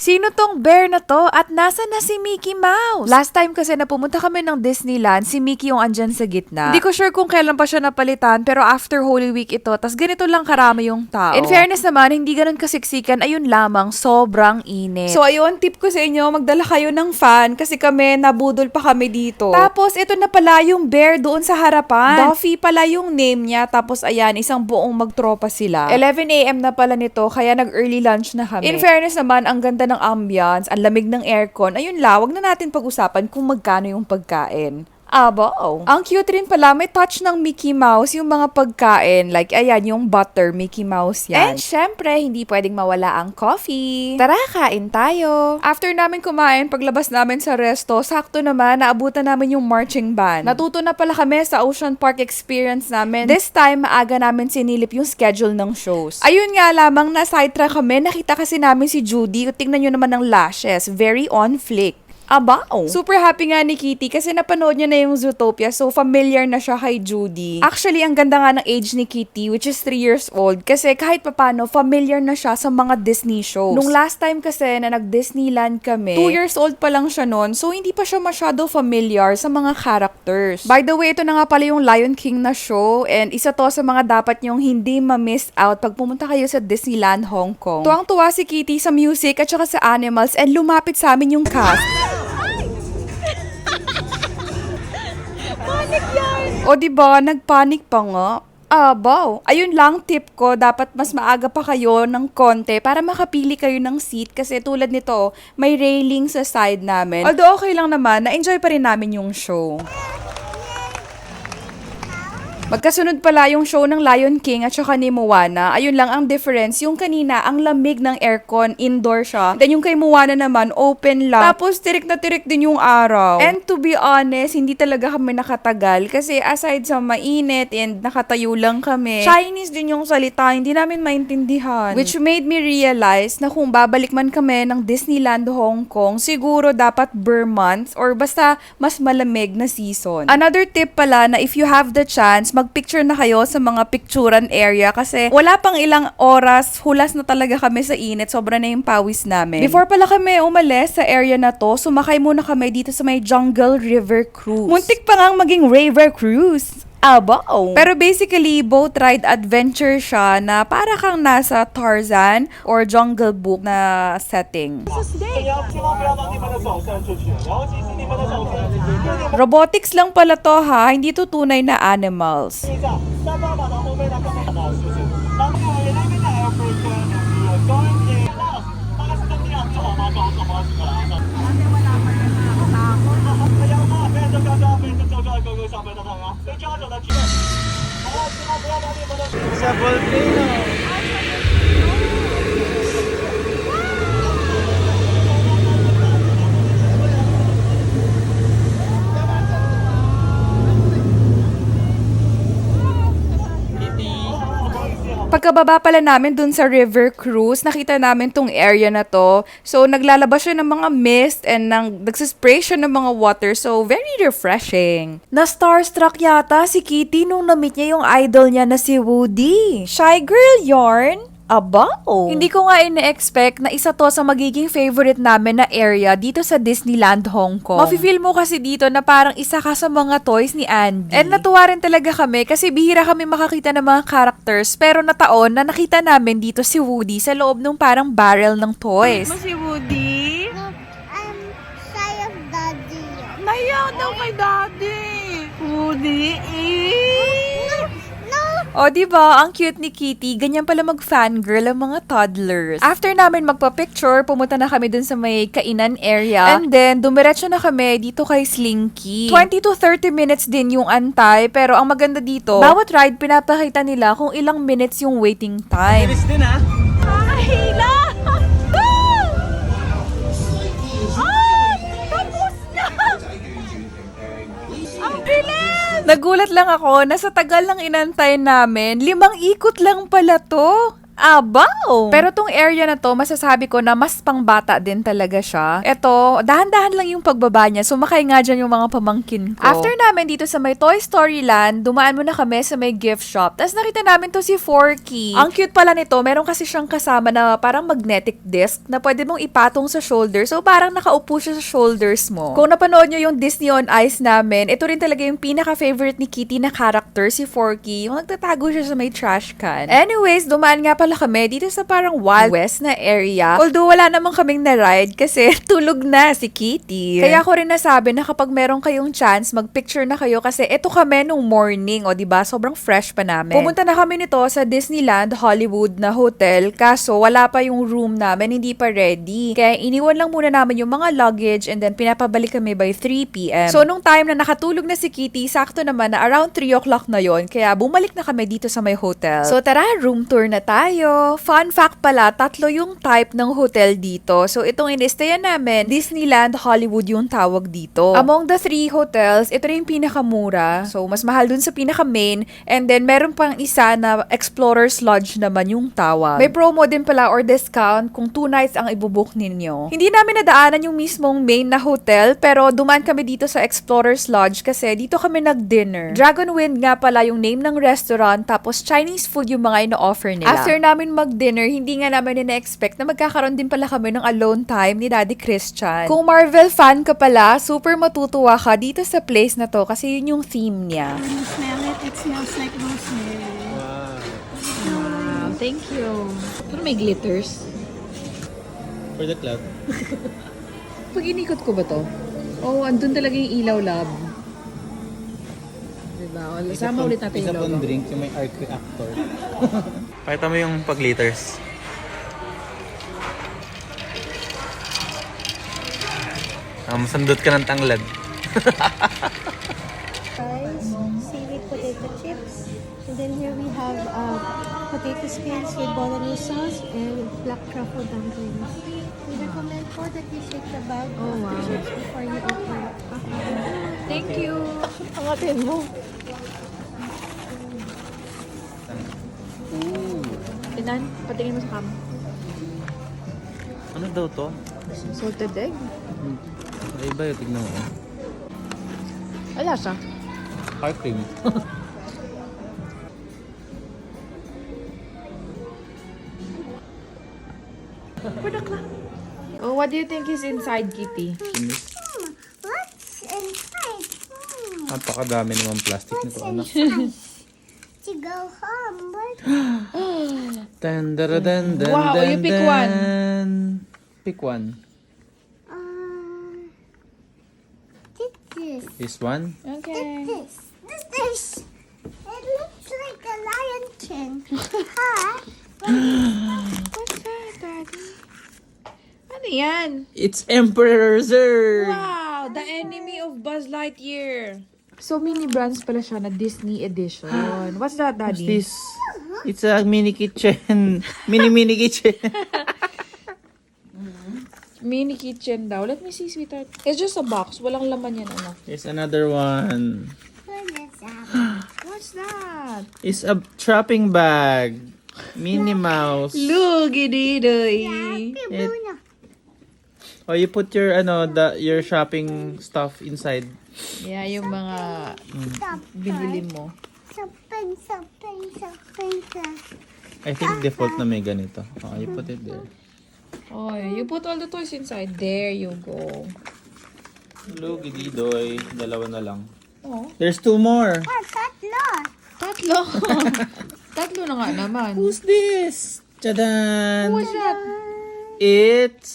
Sino tong bear na to at nasa na si Mickey Mouse? Last time kasi na pumunta kami ng Disneyland, si Mickey yung andyan sa gitna. Hindi ko sure kung kailan pa siya napalitan pero after Holy Week ito, tas ganito lang karami yung tao. In fairness naman, hindi ganun kasiksikan, ayun lamang, sobrang init. So ayun, tip ko sa inyo, magdala kayo ng fan kasi kami, nabudol pa kami dito. Tapos ito na pala yung bear doon sa harapan. Duffy pala yung name niya, tapos ayan, isang buong magtropa sila. 11 AM na pala nito, kaya nag-early lunch na kami. In fairness naman, ang ganda ng ambience, ang lamig ng aircon, ayun la, wag na natin pag-usapan kung magkano yung pagkain. Abo. Ang cute rin pala, may touch ng Mickey Mouse yung mga pagkain. Like, ayan, yung butter, Mickey Mouse yan. And syempre, hindi pwedeng mawala ang coffee. Tara, kain tayo. After namin kumain, paglabas namin sa resto, sakto naman, naabutan namin yung marching band. Natuto na pala kami sa Ocean Park experience namin. This time, maaga namin sinilip yung schedule ng shows. Ayun nga lamang, na-sidetrack kami. Nakita kasi namin si Judy. Tingnan nyo naman ng lashes. Very on flick. Abao. Super happy nga ni Kitty kasi napanood niya na yung Zootopia, so familiar na siya kay Judy. Actually, ang ganda nga ng age ni Kitty, which is 3 years old, kasi kahit papano, familiar na siya sa mga Disney shows. Nung last time kasi na nag-Disneyland kami, 2 years old pa lang siya noon, so hindi pa siya masyado familiar sa mga characters. By the way, ito na nga pala yung Lion King na show, and isa to sa mga dapat nyong hindi ma-miss out pag pumunta kayo sa Disneyland Hong Kong. Tuwang-tuwa si Kitty sa music at saka sa animals, and lumapit sa amin yung cast. O diba, nagpanik pa nga. Abaw. Ayun lang tip ko, dapat mas maaga pa kayo ng konti para makapili kayo ng seat kasi tulad nito, may railing sa side namin. Although okay lang naman, na-enjoy pa rin namin yung show. Magkasunod pala yung show ng Lion King at saka ni Moana. Ayun lang ang difference. Yung kanina, ang lamig ng aircon, indoor siya. Then yung kay Moana naman, open lang. Tapos tirik na tirik din yung araw. And to be honest, hindi talaga kami nakatagal. Kasi aside sa mainit and nakatayo lang kami, Chinese din yung salita, hindi namin maintindihan. Which made me realize na kung babalik man kami ng Disneyland Hong Kong, siguro dapat Burr months or basta mas malamig na season. Another tip pala na if you have the chance, mag-picture na kayo sa mga picturean area kasi wala pang ilang oras, hulas na talaga kami sa init, sobra na yung pawis namin. Before pala kami umalis sa area na to, sumakay muna kami dito sa may Jungle River Cruise. Muntik pa ngang maging river cruise. Abo. Pero basically, boat ride adventure siya na para kang nasa Tarzan or Jungle Book na setting. Robotics lang pala to ha, hindi to tunay na animals. Sa volcano. Pagkababa pala namin dun sa river cruise, nakita namin tong area na to. So, naglalabas siya ng mga mist and nagsispray siya ng mga water. So, very refreshing. Na-starstruck yata si Kitty nung na-meet niya yung idol niya na si Woody. Shy girl yarn? Aba, oh. Hindi ko nga ina-expect na isa to sa magiging favorite namin na area dito sa Disneyland Hong Kong. Mafe-feel mo kasi dito na parang isa ka sa mga toys ni Andy. And natuwa rin talaga kami kasi bihira kami makakita ng mga characters pero nataon na nakita namin dito si Woody sa loob ng parang barrel ng toys. Si Woody? No, I'm shy of Daddy. Nahiyaw daw kay Daddy. Woody, No, O, diba? Ang cute ni Kitty. Ganyan pala mag-fangirl ang mga toddlers. After namin magpa-picture, pumunta na kami dun sa may kainan area. And then, dumiretso na kami dito kay Slinky. 20 to 30 minutes din yung antay. Pero ang maganda dito, bawat ride, pinapakita nila kung ilang minutes yung waiting time. Bilis din ha. Hila! Nagulat lang ako na sa tagal ng inantay namin, 5 ikot lang pala to. Abaw! Pero tong area na to, masasabi ko na mas pangbata din talaga siya. Ito, dahan-dahan lang yung pagbaba niya. Sumakay nga dyan yung mga pamangkin ko. After namin dito sa may Toy Story Land, dumaan muna kami sa may gift shop. Tapos nakita namin to si Forky. Ang cute pala nito, meron kasi siyang kasama na parang magnetic disc na pwede mong ipatong sa shoulder. So parang nakaupo siya sa shoulders mo. Kung napanood nyo yung Disney on Ice namin, ito rin talaga yung pinaka-favorite ni Kitty na character, si Forky. Yung nagtatago siya sa may trash can. Anyways, dumaan nga pala kami dito sa parang Wild West na area. Although wala namang kaming na-ride kasi tulog na si Kitty. Kaya ko rin nasabi na kapag meron kayong chance, mag-picture na kayo kasi ito kami nung morning, o diba? Sobrang fresh pa namin. Pumunta na kami nito sa Disneyland Hollywood na hotel, kaso wala pa yung room namin, hindi pa ready. Kaya iniwan lang muna namin yung mga luggage and then pinapabalik kami by 3 p.m. So nung time na nakatulog na si Kitty, sakto naman na around 3 o'clock na yon, kaya bumalik na kami dito sa may hotel. So tara, room tour na tayo. Fun fact pala, 3 yung type ng hotel dito. So itong in-stayan namin, Disneyland Hollywood yung tawag dito. Among the 3 hotels, ito rin yung pinakamura. So mas mahal dun sa pinaka-main, and then meron pang isa na Explorer's Lodge naman yung tawag. May promo din pala or discount kung 2 nights ang ibubook ninyo. Hindi namin nadaanan yung mismong main na hotel, pero dumaan kami dito sa Explorer's Lodge kasi dito kami nag-dinner. Dragon Wind nga pala yung name ng restaurant, tapos Chinese food yung mga ino-offer nila. After namin mag-dinner, hindi nga namin na-expect na magkakaroon din pala kami ng alone time ni Daddy Christian. Kung Marvel fan ka pala, super matutuwa ka dito sa place na to kasi yun yung theme niya. When you smell it, it smells like rosemary. Wow, thank you. Pero may glitters. For the cloud. Pag inikot ko ba to? Oh, andun talaga yung ilaw lab. Diba? Sama ulit natin Isa yung pang logo. drink yung may arc reactor. Pakita mo yung pag-liters. Masandot ka ng tanglad. Fries, seaweed potato chips, and then here we have potato skins with bolognese sauce and black truffle dumplings. We recommend po that you shake the bag Oh, wow. of chips before you open it. Thank you. Angatin mo. Tinan, patingin mo sa cam. Ano daw to? Salted egg? Ay, iba yun. Tignan mo. Ala siya. Heart cream. Oh, what do you think is inside, Kitty? What's inside? Napakadami naman plastic nito, anak. To go home, but Dan, dara, dan, dan, Wow, dan, you pick dan. one. Pick one. this. This one? Okay. This. It looks like a Lion King. Huh? What's that, Daddy? Ano yan? It's Emperor Zurg! Wow! The enemy of Buzz Lightyear. So, mini brands pala siya na Disney edition. What's that, What's Daddy? this? It's a mini kitchen. Mini kitchen. Mini kitchen daw. Let me see, sweetheart. It's just a box. Walang laman yan, anak. Here's another one. What is that? What's that? It's a trapping bag. Minnie Mouse. Look, ididoy. Luna. Oh, you put your your shopping stuff inside. Yeah, yung mga binili mo. Something. I think default na may ganito. Oh, you put it there. Oh, you put all the toys inside. There you go. Hello, Gididoy. Dalawa na lang. Oh, There's 2 more. tatlo. Tatlo na nga naman. Who's this? Tadaan! What's that? It's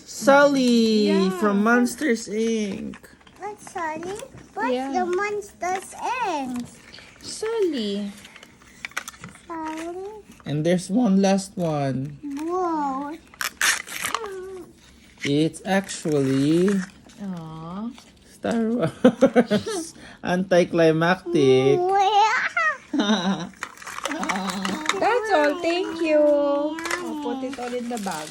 Sully from Monsters Inc. What's Sunny? What's Yeah. the monster's end? Sully. Sunny. And there's one last one. Whoa. It's actually Aww. Star Wars. Anticlimactic. That's all. Thank you. I'll put it all in the bag.